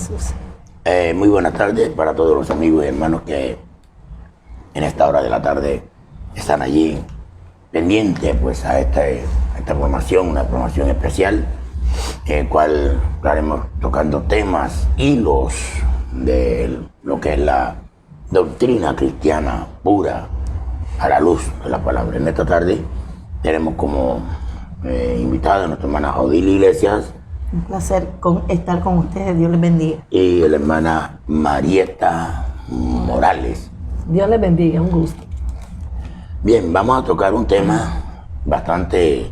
Jesús. Muy buenas tardes para todos los amigos y hermanos que en esta hora de la tarde están allí pendientes pues a esta programación, una programación especial, en el cual estaremos tocando temas, hilos de lo que es la doctrina cristiana pura a la luz de la palabra. En esta tarde tenemos como invitada a nuestra hermana Odilia Iglesias. Un placer estar con ustedes, Dios les bendiga. Y la hermana Marieta Morales. Dios les bendiga, un gusto. Bien, vamos a tocar un tema bastante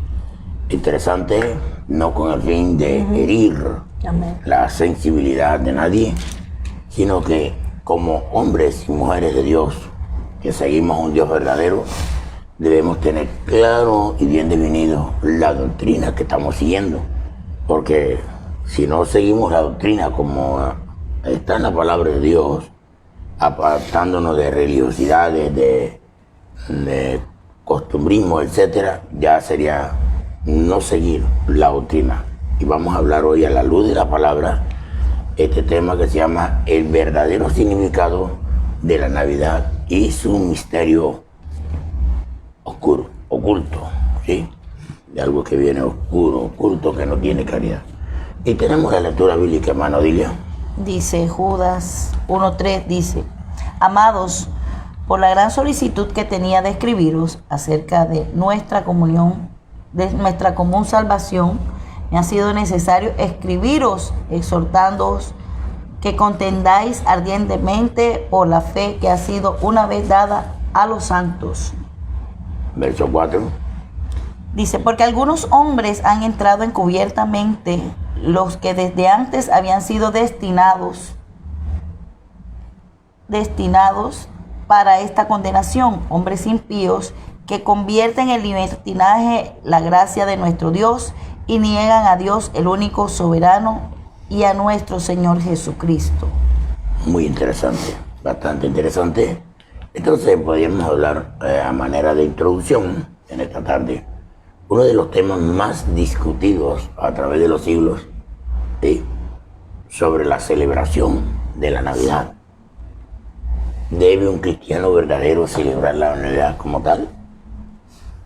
interesante, no con el fin de herir Amén. la sensibilidad de nadie, sino que como hombres y mujeres de Dios, que seguimos un Dios verdadero, debemos tener claro y bien definido la doctrina que estamos siguiendo. Porque si no seguimos la doctrina como está en la palabra de Dios, apartándonos de religiosidades, de costumbrismo, etcétera, ya sería no seguir la doctrina. Y vamos a hablar hoy a la luz de la palabra este tema que se llama el verdadero significado de la Navidad y su misterio oscuro, oculto, ¿sí? De algo que viene oscuro, oculto, que no tiene claridad. Y tenemos la lectura bíblica, hermano Odilia. Dice Judas 1:3, dice: Amados, por la gran solicitud que tenía de escribiros acerca de nuestra comunión, de nuestra común salvación, me ha sido necesario escribiros, exhortándoos que contendáis ardientemente por la fe que ha sido una vez dada a los santos. Verso 4. Dice, porque algunos hombres han entrado encubiertamente, los que desde antes habían sido destinados para esta condenación, hombres impíos que convierten en libertinaje la gracia de nuestro Dios y niegan a Dios, el único soberano, y a nuestro Señor Jesucristo. Muy interesante, bastante interesante. Entonces podríamos hablar a manera de introducción en esta tarde. Uno de los temas más discutidos a través de los siglos, ¿sí?, sobre la celebración de la Navidad. ¿Debe un cristiano verdadero celebrar la Navidad como tal?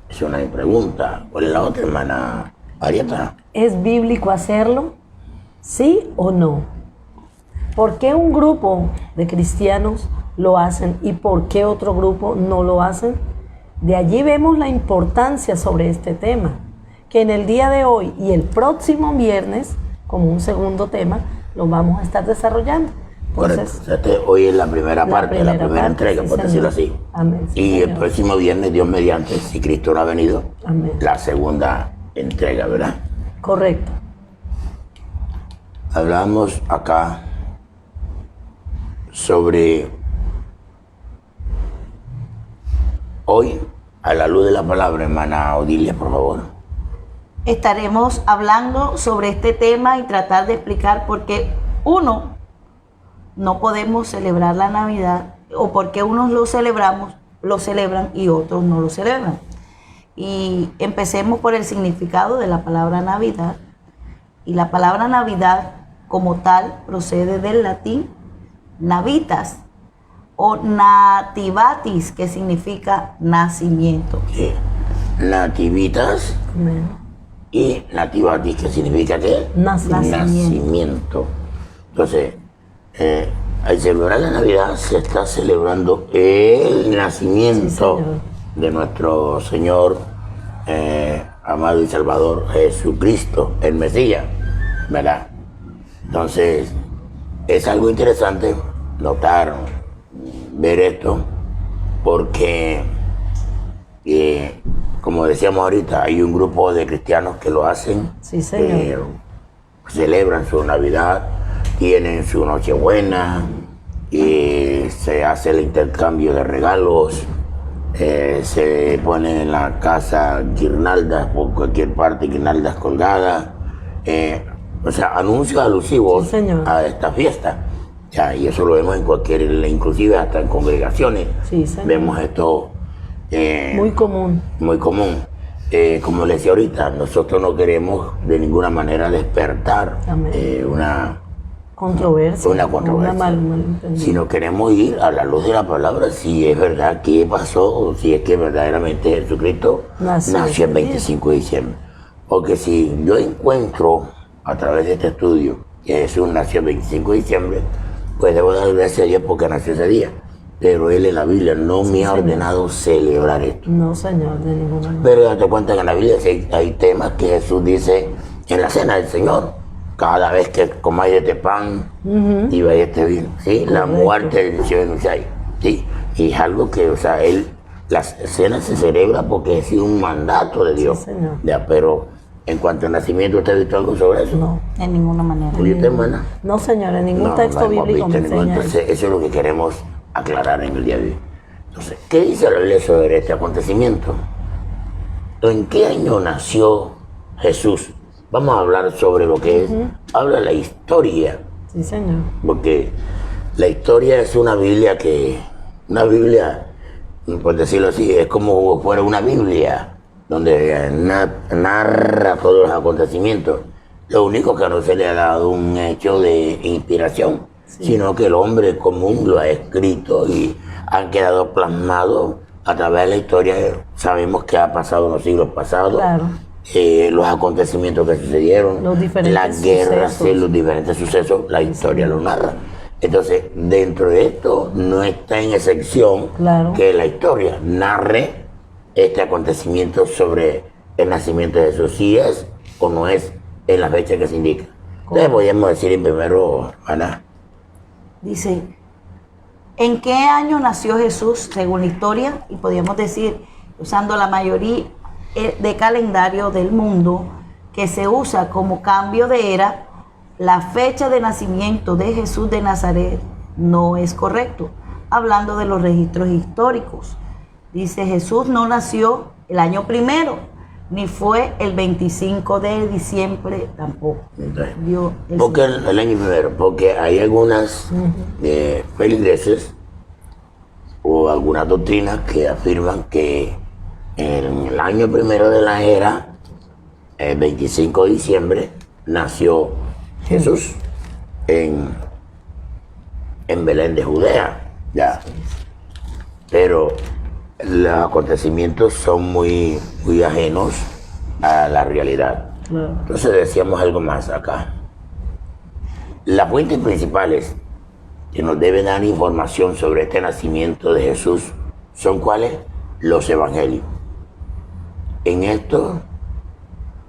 Es una pregunta. ¿Cuál es la otra, hermana Arieta? ¿Es bíblico hacerlo? ¿Sí o no? ¿Por qué un grupo de cristianos lo hacen y por qué otro grupo no lo hacen? De allí vemos la importancia sobre este tema, que en el día de hoy y el próximo viernes, como un segundo tema, lo vamos a estar desarrollando. Entonces, hoy es la primera parte, la primera entrega, sí, por decirlo así. Amén, sí, y señor. el próximo viernes, Dios mediante, si Cristo no ha venido, Amén. la segunda entrega, ¿verdad? Correcto. Hablamos acá sobre hoy, a la luz de la palabra, hermana Odilia, por favor. Estaremos hablando sobre este tema y tratar de explicar por qué no podemos celebrar la Navidad, o por qué unos lo celebran y otros no lo celebran. Y empecemos por el significado de la palabra Navidad. Y la palabra Navidad como tal procede del latín navitas o nativatis, que significa nacimiento. Sí. Nativitas. Amén. Y nativatis, que significa ¿qué? Nacimiento. Entonces, al celebrar la Navidad se está celebrando el nacimiento, sí, de nuestro Señor amado y Salvador Jesucristo, el Mesías, ¿verdad? Entonces, es algo interesante notar, ver esto, porque como decíamos ahorita, hay un grupo de cristianos que lo hacen, Sí, señor. celebran su Navidad, tienen su Nochebuena y se hace el intercambio de regalos, se ponen en la casa guirnaldas por cualquier parte, guirnaldas colgadas, o sea, anuncios alusivos, Sí, señor. a esta fiesta. Ya, y eso lo vemos en cualquier, inclusive hasta en congregaciones. Sí, señor. Vemos esto Muy común. muy común. Como le decía ahorita, nosotros no queremos de ninguna manera despertar Amén. una controversia. Una controversia. Malentendido. Si no queremos ir a la luz de la palabra, si es verdad qué pasó, o si es que verdaderamente Jesucristo nació el 25 de diciembre. Porque si yo encuentro a través de este estudio que Jesús nació el 25 de diciembre, pues debo dar gracias a Dios porque nació ese día. Pero Él en la Biblia no me ha ordenado celebrar esto. No, Señor, de ninguna manera. Pero date cuenta que en la Biblia hay temas que Jesús dice en la cena del Señor. Cada vez que comáis este pan y bebáis este vino, ¿sí? La muerte del Señor Mesías, ¿sí? Y es algo que, o sea, la cena se celebra porque es un mandato de Dios. Sí, Señor. Ya, pero en cuanto al nacimiento, ¿usted ha visto algo sobre eso? No. En ninguna manera. ¿Y usted, hermana? No, Señor, en ningún texto hemos bíblico me visto ningún. enseña eso. Entonces, eso es lo que queremos aclarar en el día de hoy. Entonces, ¿qué dice la Biblia sobre este acontecimiento? ¿En qué año nació Jesús? Vamos a hablar sobre lo que habla la historia, Sí, Señor. porque la historia es una Biblia, por decirlo así, es como fuera una Biblia, donde narra todos los acontecimientos. Lo único que no se le ha dado un hecho de inspiración, sino que el hombre común lo ha escrito y han quedado plasmados a través de la historia. Sabemos qué ha pasado en los siglos pasados. Claro. Los acontecimientos que sucedieron, Los diferentes las guerras, sucesos. los diferentes sucesos, la historia lo narra. Entonces, dentro de esto no está en excepción Claro. que la historia narre este acontecimiento sobre el nacimiento de Jesús, si es o no es en la fecha que se indica. Entonces, podríamos decir en primero, Ana. Dice, ¿en qué año nació Jesús según la historia? Y podríamos decir, usando la mayoría de calendario del mundo que se usa como cambio de era, la fecha de nacimiento de Jesús de Nazaret no es correcto, hablando de los registros históricos. Dice, Jesús no nació el año primero, ni fue el 25 de diciembre tampoco. Entonces, Dio ¿por qué el año primero? Porque hay algunas feligreses o algunas doctrinas que afirman que en el año primero de la era, el 25 de diciembre, nació Jesús en Belén de Judea. Ya. Pero los acontecimientos son muy ajenos a la realidad. Claro. Entonces decíamos algo más acá. Las fuentes principales que nos deben dar información sobre este nacimiento de Jesús son ¿cuáles? Los evangelios. En esto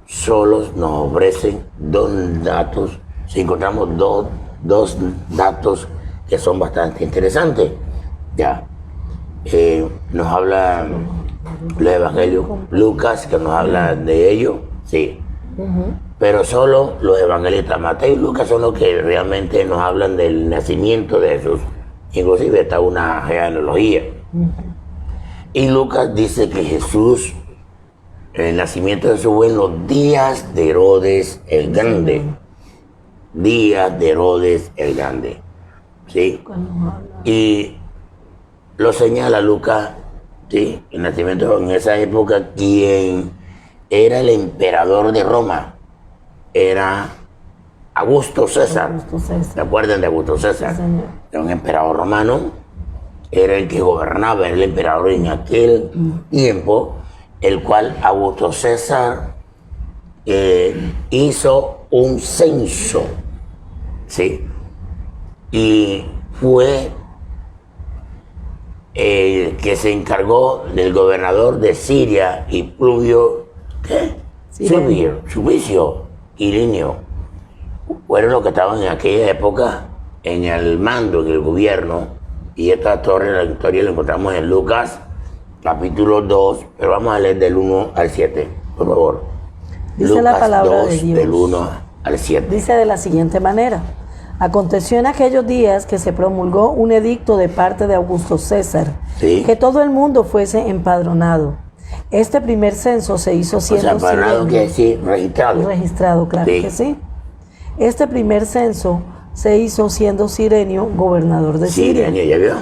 solo nos ofrecen dos datos, si encontramos dos datos que son bastante interesantes. Ya. Nos habla los evangelios, Lucas, que nos habla de ello, sí. Pero solo los evangelistas Mateo y Lucas son los que realmente nos hablan del nacimiento de Jesús. Inclusive está una genealogía. Y Lucas dice que Jesús, el nacimiento de Jesús fue en los días de Herodes el Grande. Días de Herodes el Grande. ¿Sí? Y lo señala Lucas, ¿sí? El nacimiento en esa época, quien era el emperador de Roma era Augusto César. ¿Se acuerdan de Augusto César? Sí, señor. Era un emperador romano, era el que gobernaba, era el emperador en aquel tiempo, el cual Augusto César hizo un censo, ¿sí? Y fue el que se encargó del gobernador de Siria y Publio, ¿qué? Suplicio Quirinio. Fueron los que estaban en aquella época en el mando, en el gobierno. Y esta la historia la encontramos en Lucas, capítulo 2, pero vamos a leer del 1 al 7, por favor. Dice Lucas la palabra 2, de Dios. del 1 al 7. Dice de la siguiente manera: aconteció en aquellos días que se promulgó un edicto de parte de Augusto César, Sí. que todo el mundo fuese empadronado. Este primer censo se hizo O sea, siendo empadronado quiere decir registrado. registrado, claro Sí. que sí. Este primer censo se hizo siendo Cirenio gobernador de Siria, Siria. ¿ya vio?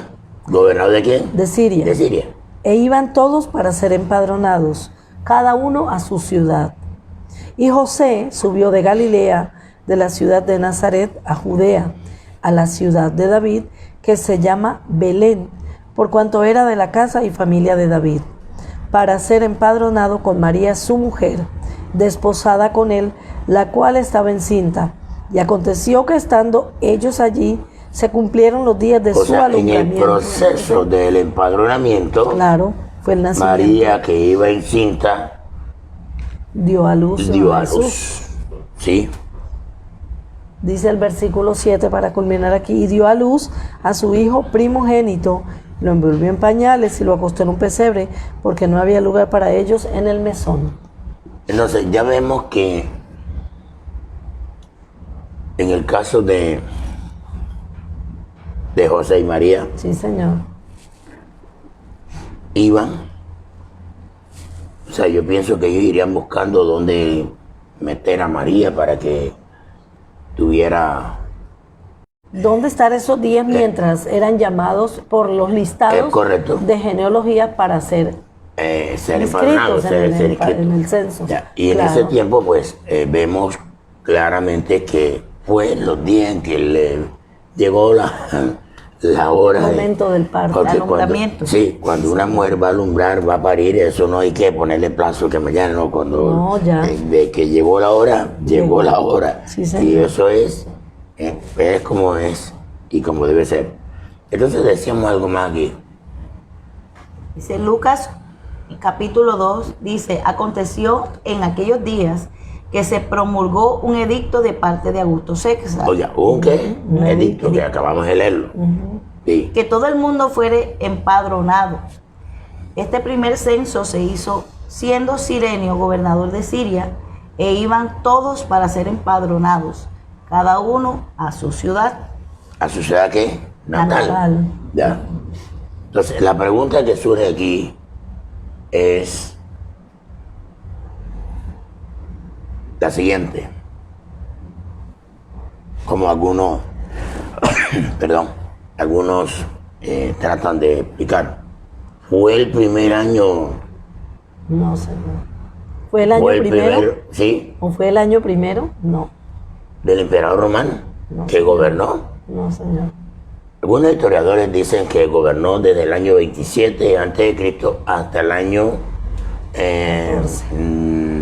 ¿Gobernador de quién? De Siria. De Siria. E iban todos para ser empadronados, cada uno a su ciudad. Y José subió de Galilea de la ciudad de Nazaret a Judea, a la ciudad de David, que se llama Belén, por cuanto era de la casa y familia de David, para ser empadronado con María su mujer, desposada con él, la cual estaba encinta. Y aconteció que estando ellos allí, se cumplieron los días de O su sea, en alumbramiento. el proceso del empadronamiento, Claro, fue el nacimiento. María, que iba encinta, Dio a luz dio a a Jesús. luz. Sí, Dice el versículo 7 para culminar aquí, y dio a luz a su hijo primogénito, lo envolvió en pañales y lo acostó en un pesebre, porque no había lugar para ellos en el mesón. entonces ya vemos que en el caso de José y María, Sí, Señor. iban, o sea, yo pienso que ellos irían buscando dónde meter a María para que tuviera, ¿Dónde estar esos días mientras eran llamados por los listados correcto. de genealogía para ser ser empadronados, inscritos ser inscritos. en el censo? Ya, y en Claro. ese tiempo, pues, vemos claramente que fue los días en que le llegó la hora. El momento del parto, porque el alumbramiento. cuando una mujer va a alumbrar, va a parir, eso no hay que ponerle plazo que mañana, no, cuando No, ya. de que llegó la hora, llegó la hora. Sí, señor. Y eso es como es y como debe ser. Entonces decíamos algo más aquí. Dice Lucas, capítulo 2, dice, aconteció en aquellos días que se promulgó un edicto de parte de Augusto César, Oye, ¿un qué? Un edicto que acabamos de leerlo. Sí. que todo el mundo fuere empadronado. Este primer censo se hizo siendo Cirenio gobernador de Siria, e iban todos para ser empadronados, cada uno a su ciudad. ¿A su ciudad qué? Natal. Natal. Ya. Entonces, la pregunta que surge aquí es la siguiente. Como algunos, perdón, algunos tratan de explicar. ¿Fue el primer año? No, Señor. ¿Fue el año ¿Fue el primero? sí, ¿O fue el año primero? No, del emperador romano No, que señor. gobernó? no, Señor. Algunos historiadores dicen que gobernó desde el año 27 a.C. hasta el año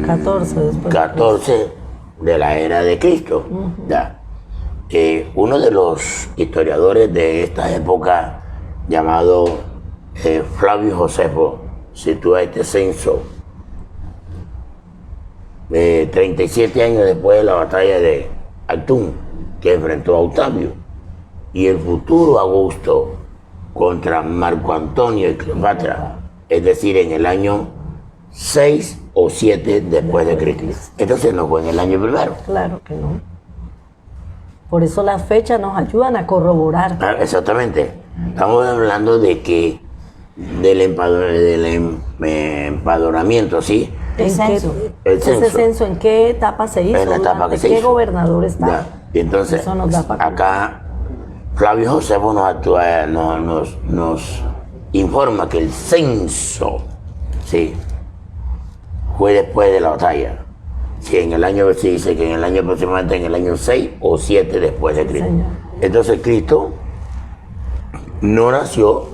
14 después. 14 de la era de Cristo. Ya. Uno de los historiadores de esta época, llamado Flavio Josefo, sitúa este censo 37 años después de la batalla de Actún, que enfrentó a Octavio, y el futuro Augusto contra Marco Antonio y Cleopatra, es decir, en el año 6 o 7 después de Cristo. Entonces no fue en el año primero. Claro que no. Por eso las fechas nos ayudan a corroborar. Ah, exactamente. Estamos hablando de que del empadronamiento, ¿sí? El ¿En censo. El Ese censo. censo, ¿en qué etapa se hizo? En la etapa ¿Durante que se qué hizo. gobernador está? Ya. Y entonces, Eso nos da para acá Flavio Josefo nos informa que el censo, sí, fue después de la batalla. Sí, en el año, sí, dice que en el año aproximadamente en el año 6 o 7 después de Cristo. Señor. Entonces Cristo no nació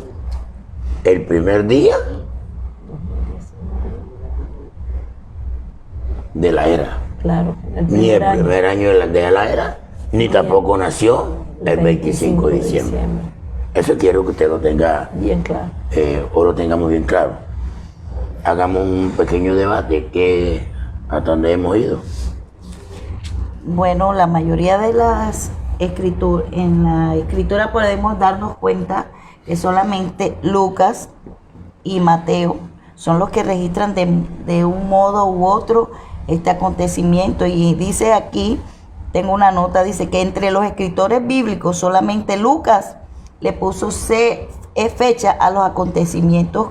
el primer día de la era, Claro, ni el año. primer año de la era, ni tampoco nació el 25 de diciembre. Eso quiero que usted lo tenga, Bien claro. o lo tengamos bien claro. Hagamos un pequeño debate hasta dónde hemos ido. Bueno, la mayoría de las escrituras, en la escritura podemos darnos cuenta que solamente Lucas y Mateo son los que registran de un modo u otro este acontecimiento. Y dice aquí, tengo una nota, dice que entre los escritores bíblicos solamente Lucas le puso fecha a los acontecimientos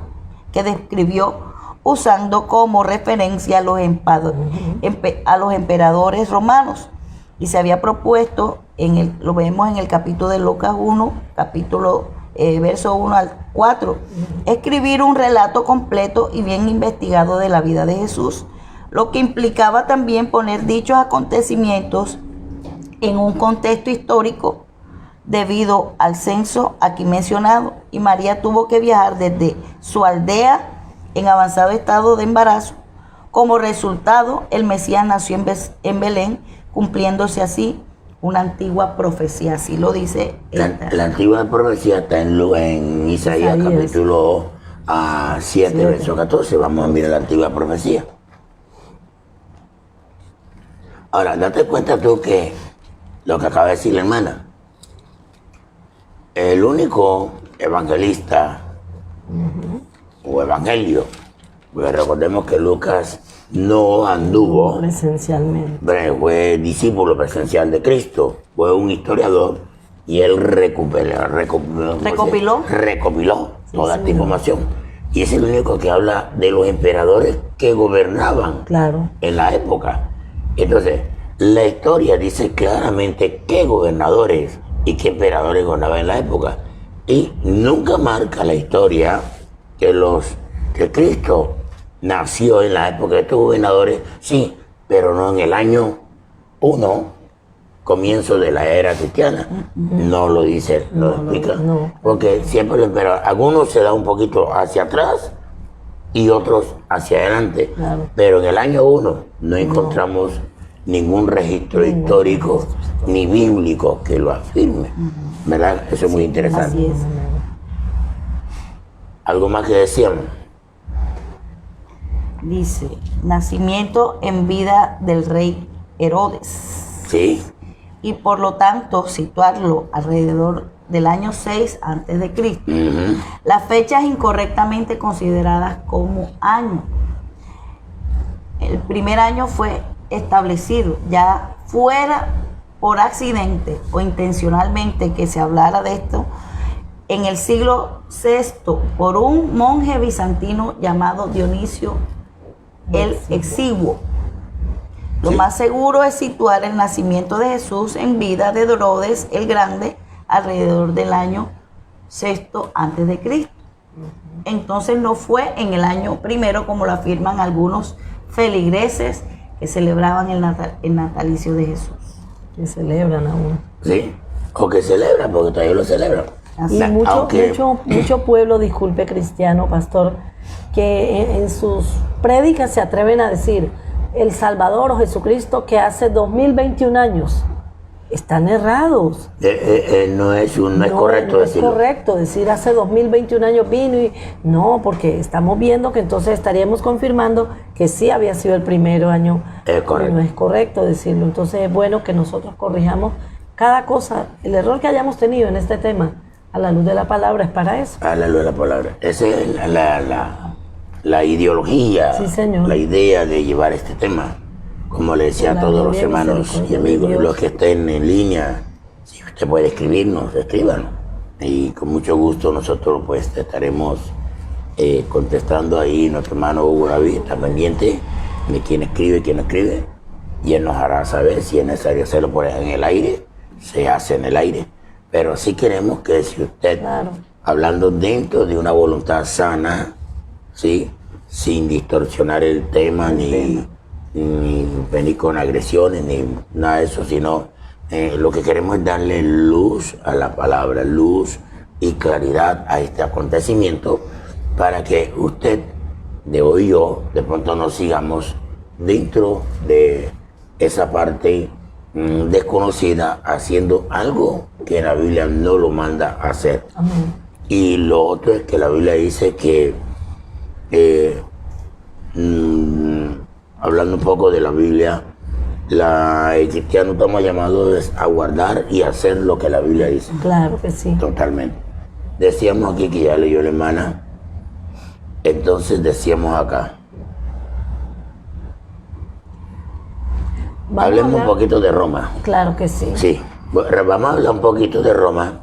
que describió, usando como referencia a los emperadores romanos. Y se había propuesto, lo vemos en el capítulo de Lucas 1, verso 1 al 4, escribir un relato completo y bien investigado de la vida de Jesús, lo que implicaba también poner dichos acontecimientos en un contexto histórico debido al censo aquí mencionado, y María tuvo que viajar desde su aldea en avanzado estado de embarazo. Como resultado, el Mesías nació en Belén, cumpliéndose así una antigua profecía. Así lo dice La antigua profecía está en Isaías capítulo 7, verso 14. Vamos a mirar la antigua profecía. Ahora, date cuenta tú que lo que acaba de decir la hermana, el único evangelista o evangelio, pues recordemos que Lucas no anduvo presencialmente, fue discípulo presencial de Cristo, fue un historiador y él recopiló toda esta información. Y es el único que habla de los emperadores que gobernaban en la época. Entonces, la historia dice claramente qué gobernadores y qué emperadores gobernaban en la época. Y nunca marca la historia que Cristo nació en la época de estos gobernadores, sí, pero no en el año 1, comienzo de la era cristiana. No lo dice, lo explica. Porque siempre los emperadores, algunos se dan un poquito hacia atrás y otros hacia adelante. Pero en el año 1 no encontramos ningún registro histórico ni bíblico que lo afirme. ¿Verdad? Eso es muy interesante. Así es. ¿Algo más que decíamos? Dice, nacimiento en vida del rey Herodes. Sí. Y por lo tanto situarlo alrededor del año 6 antes de Cristo. Las fechas incorrectamente consideradas como año. El primer año fue establecido, ya fuera por accidente o intencionalmente que se hablara de esto, en el siglo VI por un monje bizantino llamado Dionisio el Exiguo. Lo más seguro es situar el nacimiento de Jesús en vida de Herodes el Grande alrededor del año 6 antes de Cristo. Entonces no fue en el año primero como lo afirman algunos feligreses que celebraban el natalicio de Jesús. Que celebran aún. Sí, o que celebran, porque todavía lo celebran. Y mucho pueblo, disculpe, cristiano, pastor, que en sus prédicas se atreven a decir el Salvador o Jesucristo que hace 2021 años. Están errados. No es correcto decirlo. No es correcto decir hace 2021 años vino y no, porque estamos viendo que entonces estaríamos confirmando que sí había sido el primer año. Es correcto. No es correcto decirlo. Entonces es bueno que nosotros corrijamos cada cosa. El error que hayamos tenido en este tema, a la luz de la palabra, es para eso. A la luz de la palabra. Esa es la ideología, sí, señor, la idea de llevar este tema. Como le decía a todos los hermanos y amigos, los que estén en línea, si usted puede escribirnos, escríbanos. Y con mucho gusto nosotros pues estaremos contestando ahí. Nuestro hermano Hugo David está pendiente de quién escribe y quién no escribe. Y él nos hará saber si es necesario hacerlo por en el aire, se hace en el aire. Pero sí queremos que si usted, hablando dentro de una voluntad sana, ¿sí?, sin distorsionar el tema, ni venir con agresiones, ni nada de eso, sino lo que queremos es darle luz a la palabra, luz y claridad a este acontecimiento, para que usted, de hoy yo, de pronto nos sigamos dentro de esa parte desconocida, haciendo algo que la Biblia no lo manda a hacer. Amén. Y lo otro es que la Biblia dice que hablando un poco de la Biblia, el cristiano estamos llamados a guardar y hacer lo que la Biblia dice. Claro que sí. Totalmente. Decíamos aquí que ya leyó la hermana, entonces decíamos acá. Hablemos un poquito de Roma. Claro que sí. Sí, vamos a hablar un poquito de Roma,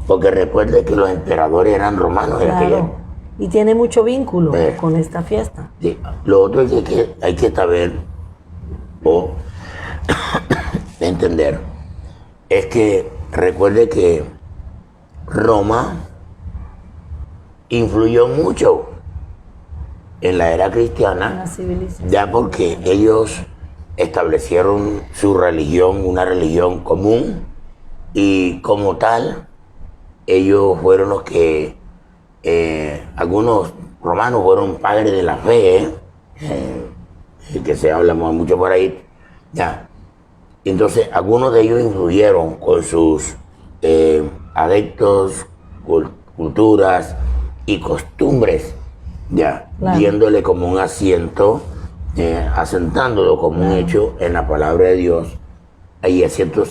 porque recuerde que los emperadores eran romanos en aquella época. Y tiene mucho vínculo con esta fiesta. Sí. Lo otro es que hay que saber o entender es que recuerde que Roma influyó mucho en la era cristiana, La civilización. ya porque ellos establecieron su religión, una religión común, y como tal, ellos fueron los que, algunos romanos fueron padres de la fe, que se habla mucho por ahí, ya. Entonces, algunos de ellos influyeron con sus adeptos, culturas y costumbres, ya, Claro. diéndole como un asiento, asentándolo como un hecho en la palabra de Dios, y haciendo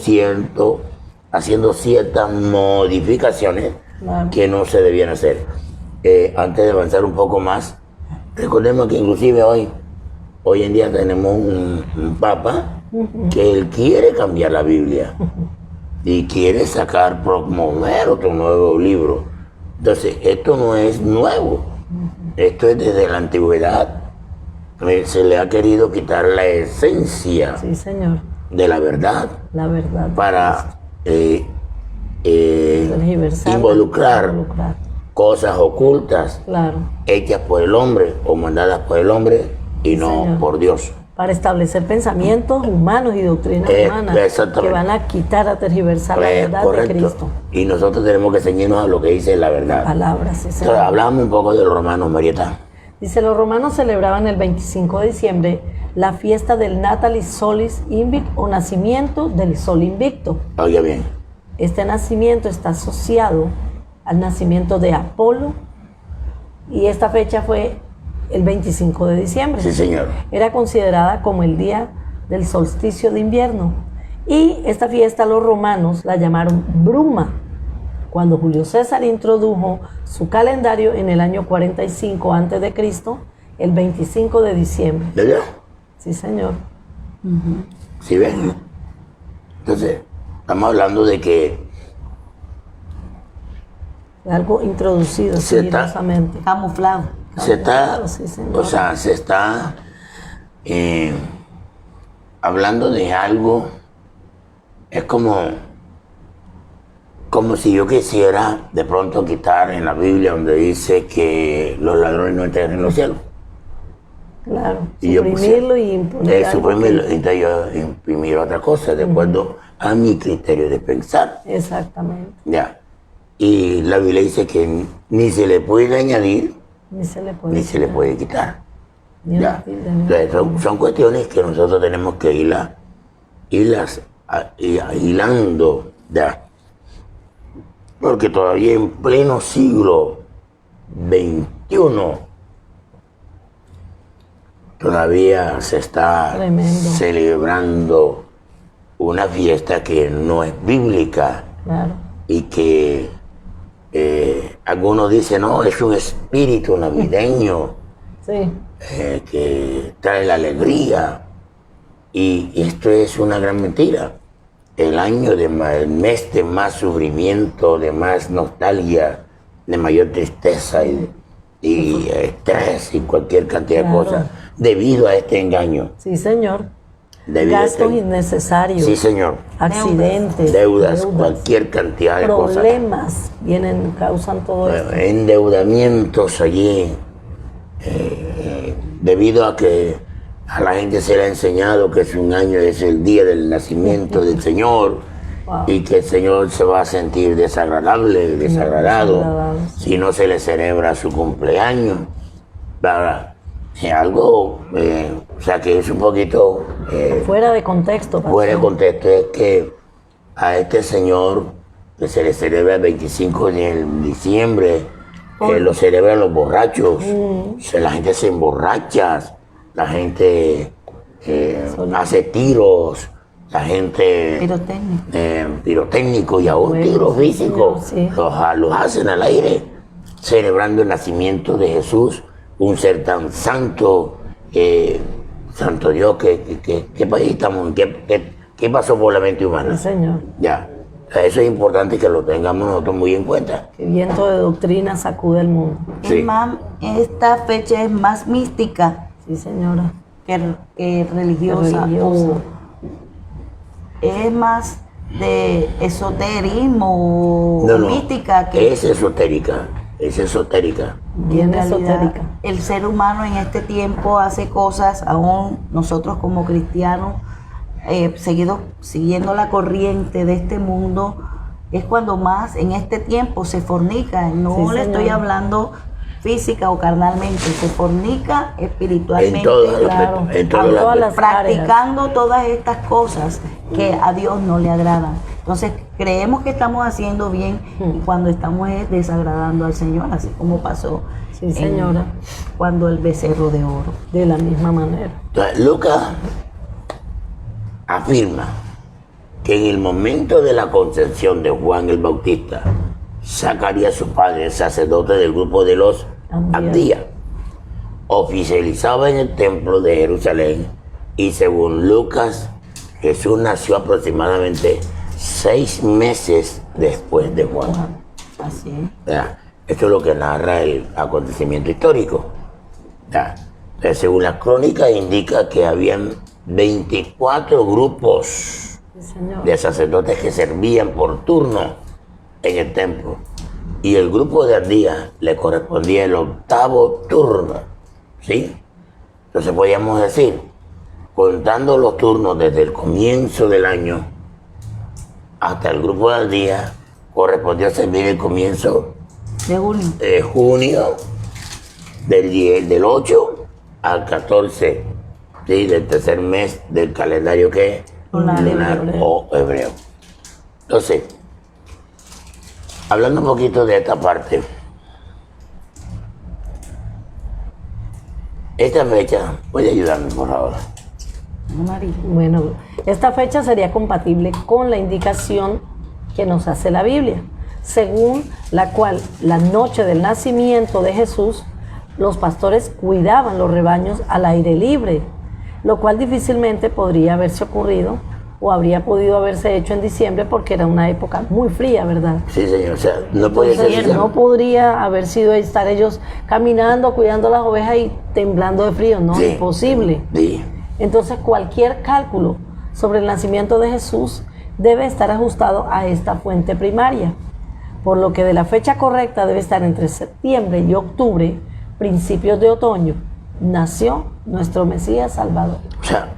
ciertas modificaciones Claro. que no se debían hacer. Antes de avanzar un poco más, recordemos que inclusive hoy en día tenemos un papa que él quiere cambiar la Biblia y quiere promover otro nuevo libro. Entonces, esto no es nuevo, esto es desde la antigüedad. Se le ha querido quitar la esencia Sí, Señor. de la verdad La verdad. para Tergiversar, involucrar involucrar. cosas ocultas Claro. hechas por el hombre o mandadas por el hombre y no Señor. por Dios. Para establecer pensamientos humanos y doctrinas humanas exactamente. que van a quitar, a tergiversar la verdad Correcto. de Cristo. Y nosotros tenemos que ceñirnos a lo que dice la verdad. Palabras, sí, Señor. Entonces, hablamos un poco de los romanos, Marieta. Dice, los romanos celebraban el 25 de diciembre la fiesta del Natalis Solis Invicto o nacimiento del sol invicto. Oiga bien. Este nacimiento está asociado al nacimiento de Apolo y esta fecha fue el 25 de diciembre. Sí, señor. Era considerada como el día del solsticio de invierno. Y esta fiesta los romanos la llamaron Bruma, cuando Julio César introdujo su calendario en el año 45 a.C., el 25 de diciembre. ¿Verdad? Sí, señor. ¿Sí ven? Entonces, estamos hablando de que Algo introducido Se está- sigilosamente. Camuflado. se está, Claro, sí, señor. o sea, se está hablando de algo, es como si yo quisiera de pronto quitar en la Biblia donde dice que los ladrones no entran en los cielos. Claro. Y yo Suprimirlo y imponer algo suprimirlo, que- entonces yo imprimir otra cosa de acuerdo a mi criterio de pensar. Exactamente. Ya. Y la Biblia dice que ni se le puede añadir Ni se le puede ni se le quitar. puede quitar. Ni Ya. una tilde, ni Entonces, son cuestiones que nosotros tenemos que irlas hilando, ya. Porque todavía en pleno siglo XXI todavía se está Tremendo. celebrando una fiesta que no es bíblica Claro. y que algunos dicen, no, es un espíritu navideño Sí. que trae la alegría. Y esto es una gran mentira. El el mes de más sufrimiento, de más nostalgia, de mayor tristeza y estrés y cualquier cantidad Claro. de cosas, debido a este engaño. Sí, señor. Debido a Gastos este- innecesarios. Sí, señor. Accidentes. Deudas, cualquier cantidad de cosas. Problemas causan todo esto. Endeudamientos allí, debido a que a la gente se le ha enseñado que es un año, es el día del nacimiento del Señor, Wow. y que el Señor se va a sentir desagradable, desagradado, desagradable, sí. si no se le celebra su cumpleaños. Es algo, o sea, que es un poquito Fuera de contexto. pastor. fuera de contexto. Es que a este señor que se le celebra el 25 de diciembre, lo celebran los borrachos. O sea, la gente se emborracha, la gente hace tiros, la gente Pirotécnico. pirotécnico y aún Bueno, tiros físicos, sí. los hacen al aire, celebrando el nacimiento de Jesús, un ser tan santo, santo Dios, ¿qué país estamos? ¿Qué pasó por la mente Sí, humana? señor. Ya, eso es importante que lo tengamos nosotros muy en cuenta. Que viento de doctrina sacude el mundo. Sí. Es más, esta fecha es más mística Sí, señora. que religiosa. Religiosa. O es más de esoterismo o No, mística que es esotérica. es esotérica. Bien En realidad, esotérica. el ser humano en este tiempo hace cosas, aún nosotros como cristianos, siguiendo la corriente de este mundo, es cuando más en este tiempo se fornica. No Sí, le estoy señor. hablando física o carnalmente, se fornica espiritualmente. En todos los claro, aspectos, en todos a los todas aspectos. las Practicando todas estas cosas que a Dios no le agradan. Entonces creemos que estamos haciendo bien y cuando estamos desagradando al Señor, así como pasó Sí, señora. cuando el becerro de oro. De la misma manera. Entonces, Lucas afirma que en el momento de la concepción de Juan el Bautista, Zacarías, su padre, sacerdote del grupo de los Abdías, oficializaba en el templo de Jerusalén, y según Lucas, Jesús nació aproximadamente 6 meses después de Juan. Así es. ¿Verdad? Esto es lo que narra el acontecimiento histórico. ¿Verdad? Entonces, según la crónica, indica que habían 24 grupos Sí, señor. de sacerdotes que servían por turno en el templo, y el grupo de Abdías le correspondía el 8º turno, ¿sí? Entonces podríamos decir, contando los turnos desde el comienzo del año hasta el grupo de Abdías, correspondió servir el comienzo De junio. de junio, del 8 al 14, ¿sí? Del tercer mes del calendario que es Lunar hebreo. o hebreo. Entonces, hablando un poquito de esta parte, esta fecha, puede ayudarme por favor. María. Bueno, esta fecha sería compatible con la indicación que nos hace la Biblia, según la cual la noche del nacimiento de Jesús, los pastores cuidaban los rebaños al aire libre, lo cual difícilmente podría haberse ocurrido o habría podido haberse hecho en diciembre porque era una época muy fría, ¿verdad? Sí, señor, o sea, no puede ser Entonces, no podría haber sido estar ellos caminando, cuidando las ovejas y temblando de frío, no, Sí. imposible. Sí. Entonces, cualquier cálculo sobre el nacimiento de Jesús debe estar ajustado a esta fuente primaria, por lo que de la fecha correcta debe estar entre septiembre y octubre, principios de otoño, nació nuestro Mesías Salvador. O sea,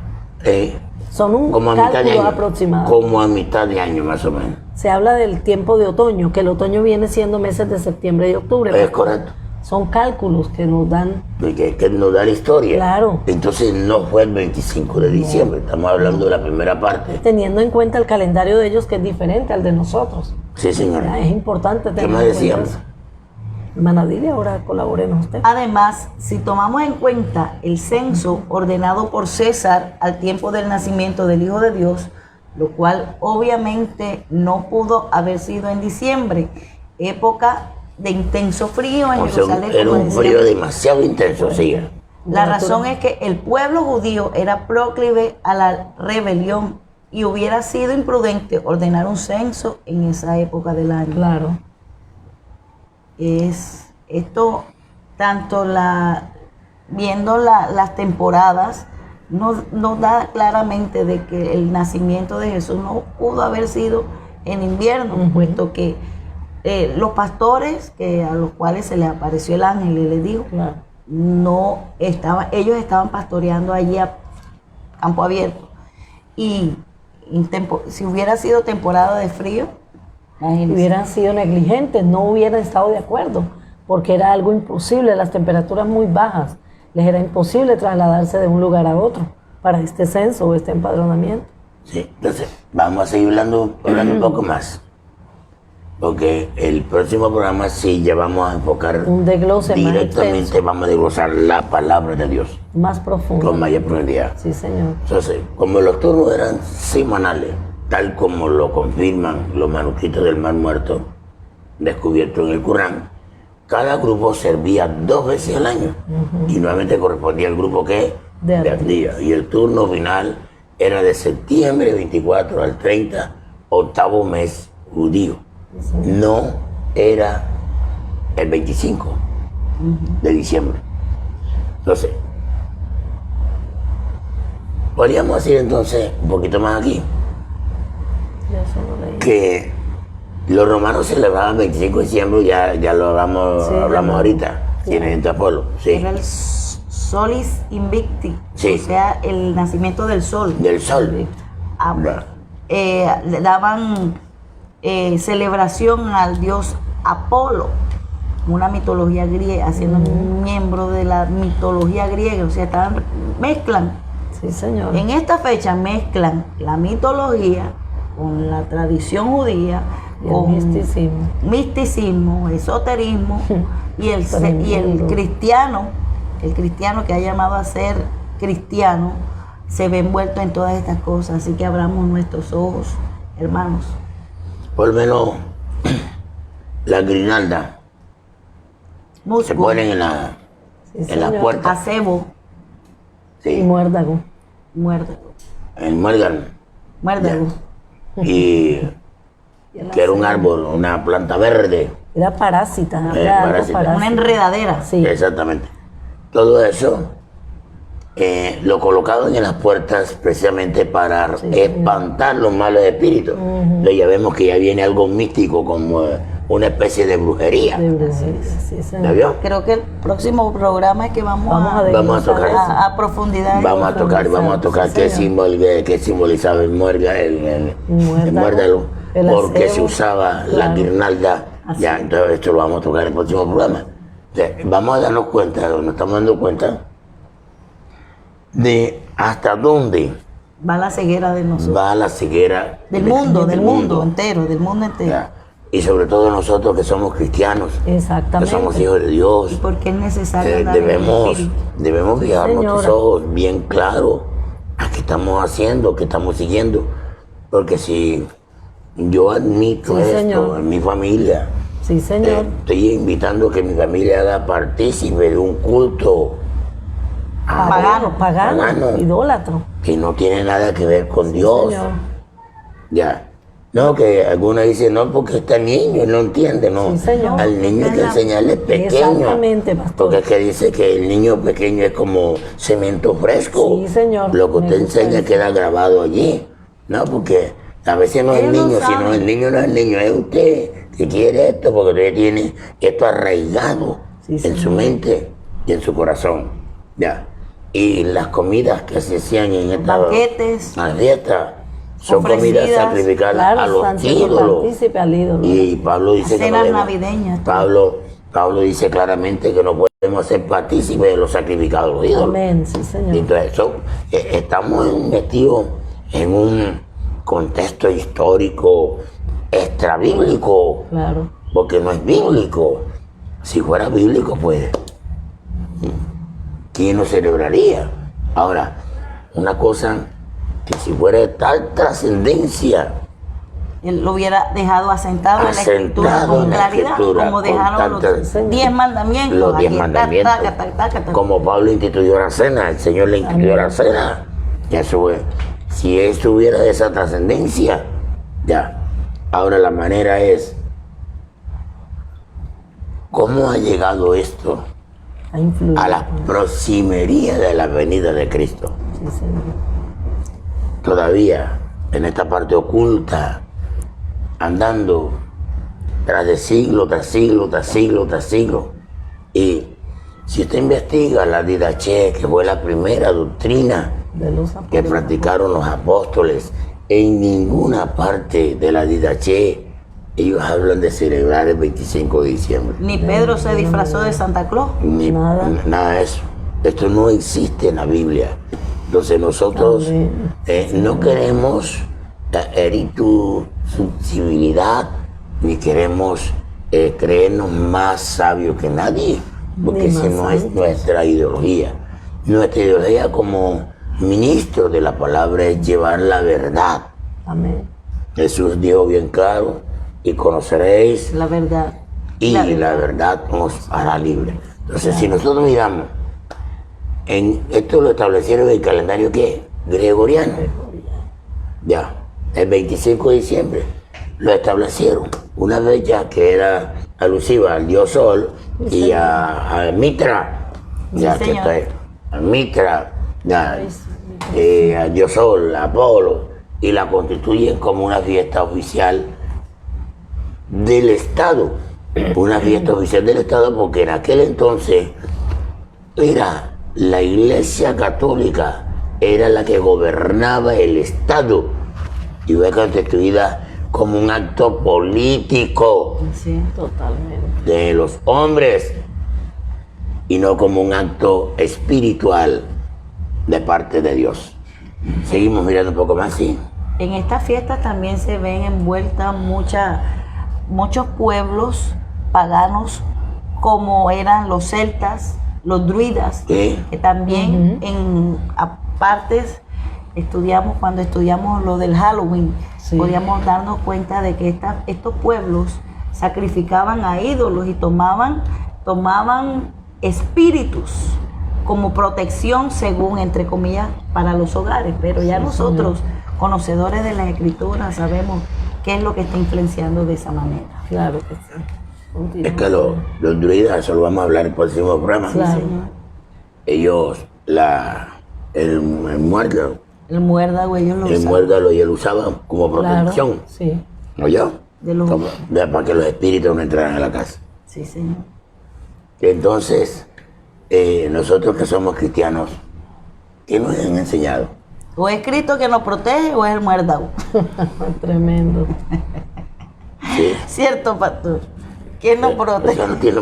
Son un como a mitad de cálculo año. aproximado. Como a mitad de año más o menos. Se habla del tiempo de otoño, que el otoño viene siendo meses de septiembre y octubre. Es correcto. Son cálculos que nos dan, Que nos da la historia. Claro. Entonces no fue el 25 de diciembre, estamos hablando de la primera parte. teniendo en cuenta el calendario de ellos que es diferente al de nosotros. Sí, señora. Es importante tener ¿Qué en más cuenta decíamos? eso. Hermana Dile, ahora colaborenos usted. Además, si tomamos en cuenta el censo ordenado por César al tiempo del nacimiento del Hijo de Dios, lo cual obviamente no pudo haber sido en diciembre, época de intenso frío en O sea, Jerusalén. era como un decíamos. frío demasiado intenso, sí. La razón es que el pueblo judío era proclive a la rebelión y hubiera sido imprudente ordenar un censo en esa época del año. Claro. Es esto, tanto viendo las temporadas, nos da claramente de que el nacimiento de Jesús no pudo haber sido en invierno, puesto que los pastores a los cuales se les apareció el ángel y les dijo, Claro. ellos estaban pastoreando allí a campo abierto. Y si hubiera sido temporada de frío, imagínense. Hubieran sido negligentes, no hubieran estado de acuerdo, porque era algo imposible, las temperaturas muy bajas, les era imposible trasladarse de un lugar a otro para este censo o este empadronamiento. Sí, entonces vamos a seguir hablando un poco más. Porque el próximo programa sí ya vamos a enfocar Un desglose más directamente, extenso, vamos a desglosar la palabra de Dios más profundo. con mayor profundidad. Sí, señor. Entonces, como los turnos eran semanales, tal como lo confirman los manuscritos del Mar Muerto descubiertos en el Corán, cada grupo servía 2 veces al año y nuevamente correspondía al grupo que De Abdías. Y el turno final era de septiembre 24 al 30, 8º mes judío. No era el 25 de diciembre. Entonces, podríamos decir entonces un poquito más aquí Yo eso no leí. que Los romanos celebraban el 25 de diciembre, ya lo hablamos, Sí, hablamos ya. ahorita, tiene gente Apolo, sí, Era el Solis Invicti, Sí. o sea, el nacimiento del sol. del sol. Ah, Ya. le daban celebración al dios Apolo, una mitología griega, haciendo un miembro de la mitología griega, o sea, mezclan. Sí, señor. En esta fecha mezclan la mitología con la tradición judía, Y el con misticismo. misticismo, esoterismo y el Tremendo. cristiano, el cristiano que ha llamado a ser cristiano, se ve envuelto en todas estas cosas. Así que abramos nuestros ojos, hermanos. Por lo menos la grinalda se Musgo, ponen en la Sí, en las señor. puertas, acebo, Y sí, muérdago. muérdago, en muérdago, muérdago. y que era un árbol, una planta verde, Era parásita. Eh, Era algo parásita. parásita. Una enredadera. Sí. exactamente. Todo eso lo colocaban en las puertas precisamente para espantar los malos espíritus. Entonces ya vemos que ya viene algo místico, como una especie de brujería. De brujería, sí, ¿Ya señor. vio? Creo que el próximo programa es que vamos Vamos a a, Vamos a tocar eso. a profundidad. Vamos a tocar Sí, qué señor. qué simbolizaba el el Muérdago, muérdago, el porque se acebo, usaba la claro. guirnalda. Así Ya, es. entonces esto lo vamos a tocar en el próximo programa. Entonces, vamos a darnos cuenta, nos estamos dando cuenta de hasta dónde Va la ceguera de nosotros. va la ceguera Del mundo entero, del mundo entero. Ya. Y sobre todo nosotros que somos cristianos, que Exactamente. somos hijos de Dios, Y porque es necesario andar en el debemos espíritu. fijar nuestros señora. ojos bien claros a qué estamos haciendo, qué estamos siguiendo. Porque si yo admito Sí, esto señor. en mi familia, Sí, señor. estoy invitando que mi familia haga partícipe de un culto Pagano. Pagano. Idólatro. que no tiene nada que ver con Dios. Señor. Ya. No, que algunos dicen, no, porque está niño, no entiende, no. Sí, señor. Al niño hay que enseñarle pequeño. Exactamente, pastor. Porque es que dice que el niño pequeño es como cemento fresco. Sí, señor. Lo que Me usted gusta enseña eso. queda grabado allí. No, porque a veces no es el Ellos no niño, sino saben. el niño no es el niño, es usted que quiere esto, porque usted tiene esto arraigado Sí, en señor. su mente y en su corazón. Ya. Y las comidas que se hacían en esta Banquetes. la fiesta son Ofrecidas, comidas sacrificadas Claro, a los están siendo ídolos. partícipe al ídolo. Y Pablo dice que Cenas no debemos- navideñas. Pablo dice claramente que no podemos ser partícipes de los sacrificados a los ídolos. Amén, sí, Y señor. entonces estamos metidos en un contexto histórico extrabíblico, Claro. porque no es bíblico. Si fuera bíblico, pues, ¿quién lo celebraría? Ahora, una cosa que si fuera de tal trascendencia, Él lo hubiera dejado asentado en la escritura Asentado con en la claridad, escritura, como con dejaron tanta- los 10 mandamientos. los 10 Aquí está, mandamientos, taca, taca, taca, taca. como Pablo instituyó la cena, el Señor le instituyó Amén. la cena. Ya eso es. Si esto hubiera de esa trascendencia, ya. Ahora la manera es, ¿cómo ha llegado esto Ha influido. a la proximería de la venida de Cristo? Sí, señor. Todavía en esta parte oculta, andando tras de siglo tras siglo tras siglo tras siglo. Y si usted investiga la didaché, que fue la primera doctrina De los que apóstoles. practicaron los apóstoles, en ninguna parte de la didaché ellos hablan de celebrar el 25 de diciembre. Ni Pedro se disfrazó de Santa Claus. Ni Nada. nada de eso. Esto no existe en la Biblia. Entonces nosotros Amén. no queremos herir tu sensibilidad, ni queremos creernos más sabios que nadie, porque Ni esa más no es santos. nuestra ideología. Nuestra ideología como ministro de la palabra es llevar la verdad. Amén. Jesús dijo bien claro, y conoceréis La verdad. y la verdad nos hará libre. Entonces, si nosotros miramos, esto lo establecieron en el calendario ¿qué? Gregoriano. Ya, el 25 de diciembre lo establecieron. Una fecha que era alusiva al dios Sol y a Mitra. Ya, Sí, que señor. está ahí. A Mitra, ya, al dios Sol, a Apolo, y la constituyen como una fiesta oficial del Estado, una fiesta oficial del Estado, porque en aquel entonces era la Iglesia Católica, era la que gobernaba el Estado y fue constituida como un acto político Sí, totalmente. de los hombres y no como un acto espiritual de parte de Dios. Seguimos mirando un poco más, sí. En estas fiestas también se ven envueltas muchos pueblos paganos, como eran los celtas, los druidas, Sí. que también en apartes cuando estudiamos lo del Halloween, Sí. podíamos darnos cuenta de que estos pueblos sacrificaban a ídolos y tomaban espíritus como protección, según, entre comillas, para los hogares. Pero ya Sí, nosotros, conocedores de la Escritura, sabemos qué es lo que está influenciando de esa manera. Claro que sí. Es que los druidas, eso lo vamos a hablar en el próximo programa. Claro. Ellos, el muérdago, El muérdago, ellos lo el usan. muérdago y él usaban como protección. Claro, sí. ¿No yo? De los- Para que los espíritus no entraran a la casa. Sí, señor. Entonces, nosotros que somos cristianos, ¿qué nos han enseñado? O es Cristo que nos protege o es el muérdago. Tremendo. Sí. ¿Cierto, pastor? ¿Quién nos protege? Eso no tiene...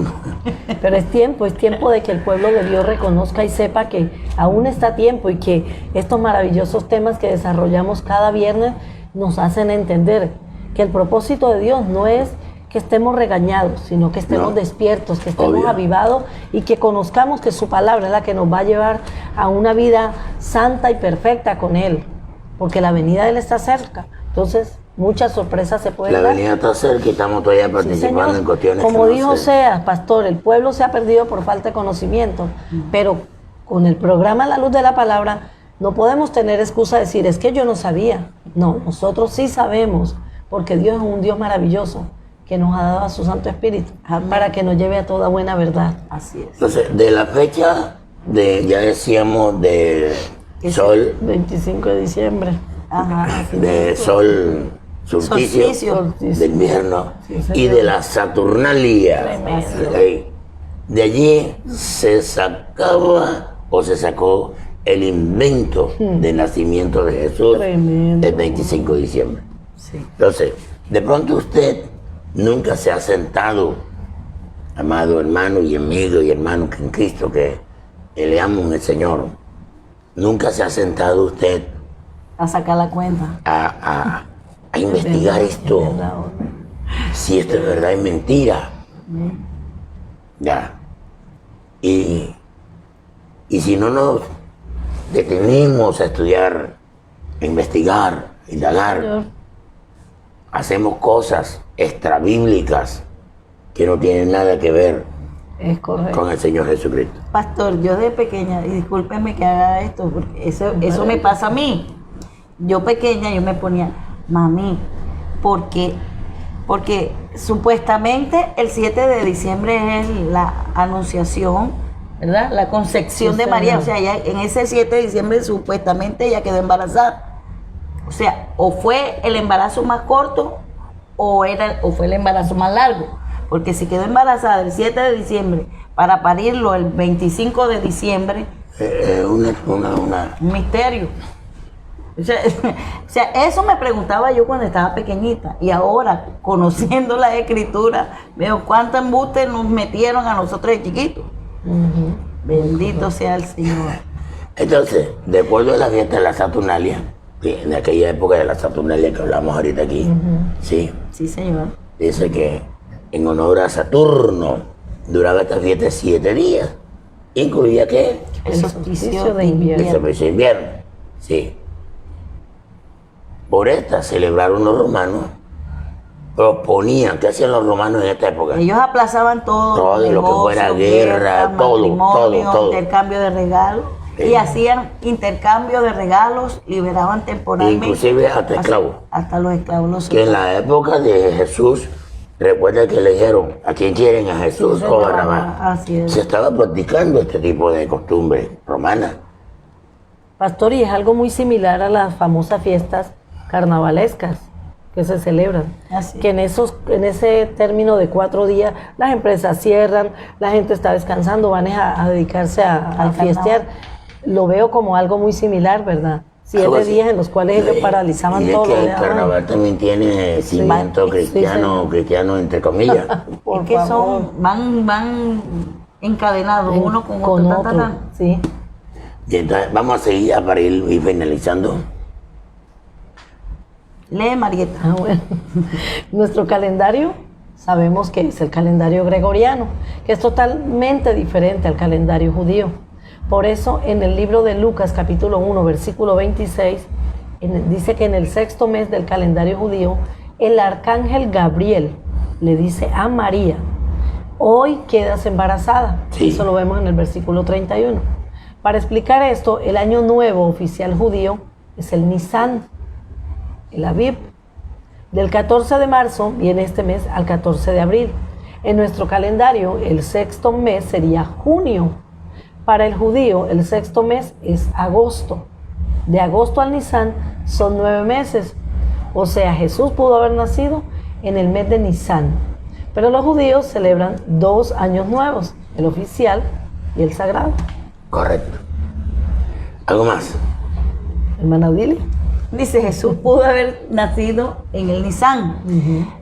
Pero es tiempo de que el pueblo de Dios reconozca y sepa que aún está a tiempo y que estos maravillosos temas que desarrollamos cada viernes nos hacen entender que el propósito de Dios no es que estemos regañados, sino que estemos No. despiertos, que estemos Obvio. avivados y que conozcamos que su palabra es la que nos va a llevar a una vida santa y perfecta con Él, porque la venida de Él está cerca. Entonces, muchas sorpresas se pueden La dar. venida está cerca y estamos todavía Sí, participando señor. en cuestiones Como que no dijo sé. Seas, pastor, el pueblo se ha perdido por falta de conocimiento, pero con el programa La Luz de la Palabra no podemos tener excusa de decir, es que yo no sabía. No, nosotros sí sabemos, porque Dios es un Dios maravilloso que nos ha dado a su Santo Espíritu Amén. para que nos lleve a toda buena verdad. Así es. Entonces, de la fecha ya decíamos, de sol, 25 de diciembre. Ajá. así de es. sol solsticio, Solsticio. de invierno Sí, señor. y de la Saturnalia. Tremendo. Ok. De allí se sacaba o se sacó el invento del nacimiento de Jesús Tremendo. el 25 de diciembre. Sí. Entonces, de pronto usted nunca se ha sentado, amado hermano y amigo y hermano que en Cristo, que le amo en el Señor, nunca se ha sentado usted A sacar la cuenta. a investigar esto, Es verdad. si esto es verdad y mentira. Ya. Y si no nos detenemos a estudiar, a investigar, a indagar, Señor. hacemos cosas extrabíblicas que no tienen nada que ver Es correcto. con el Señor Jesucristo. Pastor, yo de pequeña, y discúlpeme que haga esto, porque eso me pasa a mí. Yo pequeña, yo me ponía, mami, ¿por qué? Porque supuestamente el 7 de diciembre es la anunciación, ¿verdad? La concepción Sí, de María. señor. O sea, ya en ese 7 de diciembre supuestamente ella quedó embarazada. O sea, o fue el embarazo más corto o fue el embarazo más largo. Porque si quedó embarazada el 7 de diciembre para parirlo el 25 de diciembre, un misterio. O sea, eso me preguntaba yo cuando estaba pequeñita. Y ahora, conociendo la escritura, veo cuánto embuste nos metieron a nosotros de chiquitos. Ujú. Bendito sea el Señor. Entonces, de acuerdo a la fiesta de la Saturnalia, de aquella época de la Saturnalia que hablamos ahorita aquí, sí, Sí, Señor. dice que en honor a Saturno duraba esta fiesta 7 días. ¿Incluía qué? El solsticio solsticio de de invierno. El solsticio de invierno. Sí. Por esta celebraron los romanos, proponían, ¿qué hacían los romanos en esta época? Ellos aplazaban todo. Todo lo que negocio, fuera guerra, todo, matrimonio, todo. intercambio de regalos. Sí. Y hacían intercambio de regalos, liberaban temporalmente. Inclusive hasta esclavos. Hasta los esclavos los Que en la época de Jesús, recuerda que le dijeron, ¿a quién quieren? ¿A Jesús Sí, o a señor. Barrabás? Así es. Se estaba practicando este tipo de costumbre romana. Pastor, y es algo muy similar a las famosas fiestas carnavalescas que se celebran. Así. Que en ese término de 4 días las empresas cierran, la gente está descansando, van a dedicarse a Al fiestear. Lo veo como algo muy similar, ¿verdad? 7 Algo así. días en los cuales ellos paralizaban Y es todo. que el ¿verdad? carnaval también tiene cimiento Sí, cristiano, cristiano entre comillas. Por Es que favor. van encadenados uno con otro. Ta, ta, ta. Sí. Y entonces vamos a seguir ya para ir finalizando. Lee, Marieta. Ah, bueno. Nuestro calendario, sabemos que es el calendario gregoriano, que es totalmente diferente al calendario judío. Por eso, en el libro de Lucas, capítulo 1, versículo 26, dice que en el 6º mes del calendario judío, el arcángel Gabriel le dice a María, hoy quedas embarazada. Sí. Eso lo vemos en el versículo 31. Para explicar esto, el año nuevo oficial judío es el Nisan, el Aviv. Del 14 de marzo viene este mes al 14 de abril. En nuestro calendario, el 6º mes sería junio. Para el judío, el 6º mes es agosto. De agosto al Nisan son 9 meses. O sea, Jesús pudo haber nacido en el mes de Nisan. Pero los judíos celebran 2 años nuevos, el oficial y el sagrado. Correcto. ¿Algo más? Hermana Odilia. Dice, Jesús pudo haber nacido en el Nisan,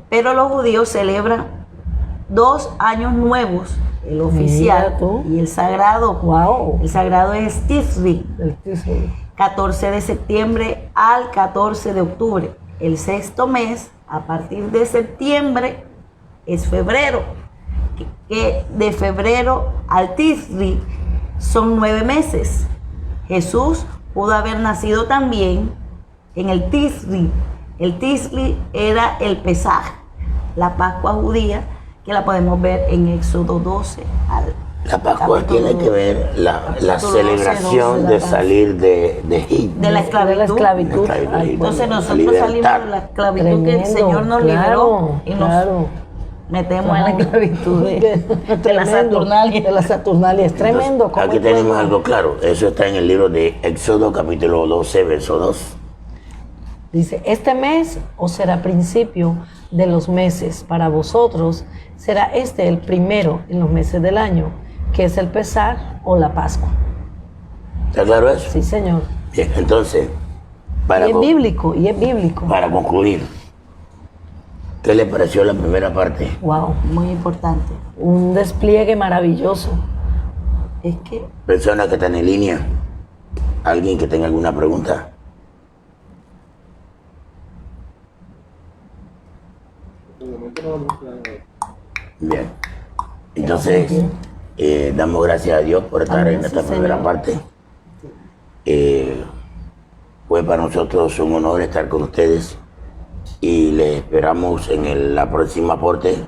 pero los judíos celebran 2 años nuevos, el oficial Mira tú. y el sagrado. Wow. El sagrado es Tisri, 14 de septiembre al 14 de octubre. El 6º mes, a partir de septiembre, es febrero. Que de febrero al Tisri son 9 meses. Jesús pudo haber nacido también en el Tisri. El Tisri era el Pesaj, la Pascua judía, que la podemos ver en Éxodo 12 al La Pascua capítulo tiene que ver la capítulo celebración 12, de salir de Egipto. de la esclavitud. De la esclavitud. Ay, Entonces bueno, nosotros libertad. salimos de la esclavitud que el Tremendo, Señor nos claro, liberó y nos claro. metemos en la esclavitud de la Tremendo, Saturnalia. De la Saturnalia, es tremendo. Entonces, aquí tenemos algo claro. Eso está en el libro de Éxodo, capítulo 12, verso 2. Dice, este mes os será principio de los meses. Para vosotros será este el primero en los meses del año, que es el Pesaj o la Pascua. ¿Está claro eso? Sí, Señor. Bien, entonces, Y es bíblico, y es bíblico. para concluir, ¿qué le pareció la primera parte? Wow, Muy importante. un despliegue maravilloso. Es que Persona que está en línea, alguien que tenga alguna pregunta. Bien, entonces damos gracias a Dios por estar Amén, en esta sí, primera Señor. parte. Fue para nosotros un honor estar con ustedes y les esperamos en la próxima aporte,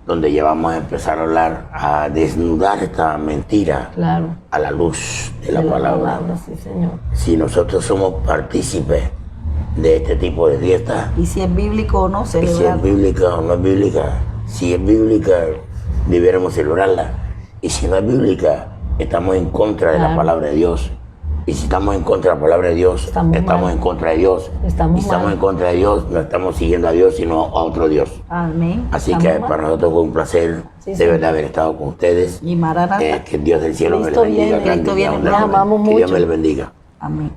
donde ya vamos a empezar a hablar, a desnudar esta mentira Claro. a la luz de la De palabra. sí, Señor. Si nosotros somos partícipes de este tipo de fiestas, y si es bíblico o no y si celebrar. es bíblica o no es bíblica, si es bíblica, debiéramos celebrarla. Y si no es bíblica, estamos en contra de la Claro. palabra de Dios. Y si estamos en contra de la palabra de Dios, Estamos mal. en contra de Dios. Estamos y si estamos mal. en contra de Dios, no estamos siguiendo a Dios, sino a otro Dios. Amén. Así Estamos que mal. para nosotros fue un placer Sí, de sí. verdad haber estado con ustedes. Y Maranatha. Que Dios del cielo me les Cristo bendiga. viene, grande Cristo y viene, abundantemente. les amamos Que Dios mucho. me les bendiga. Amén.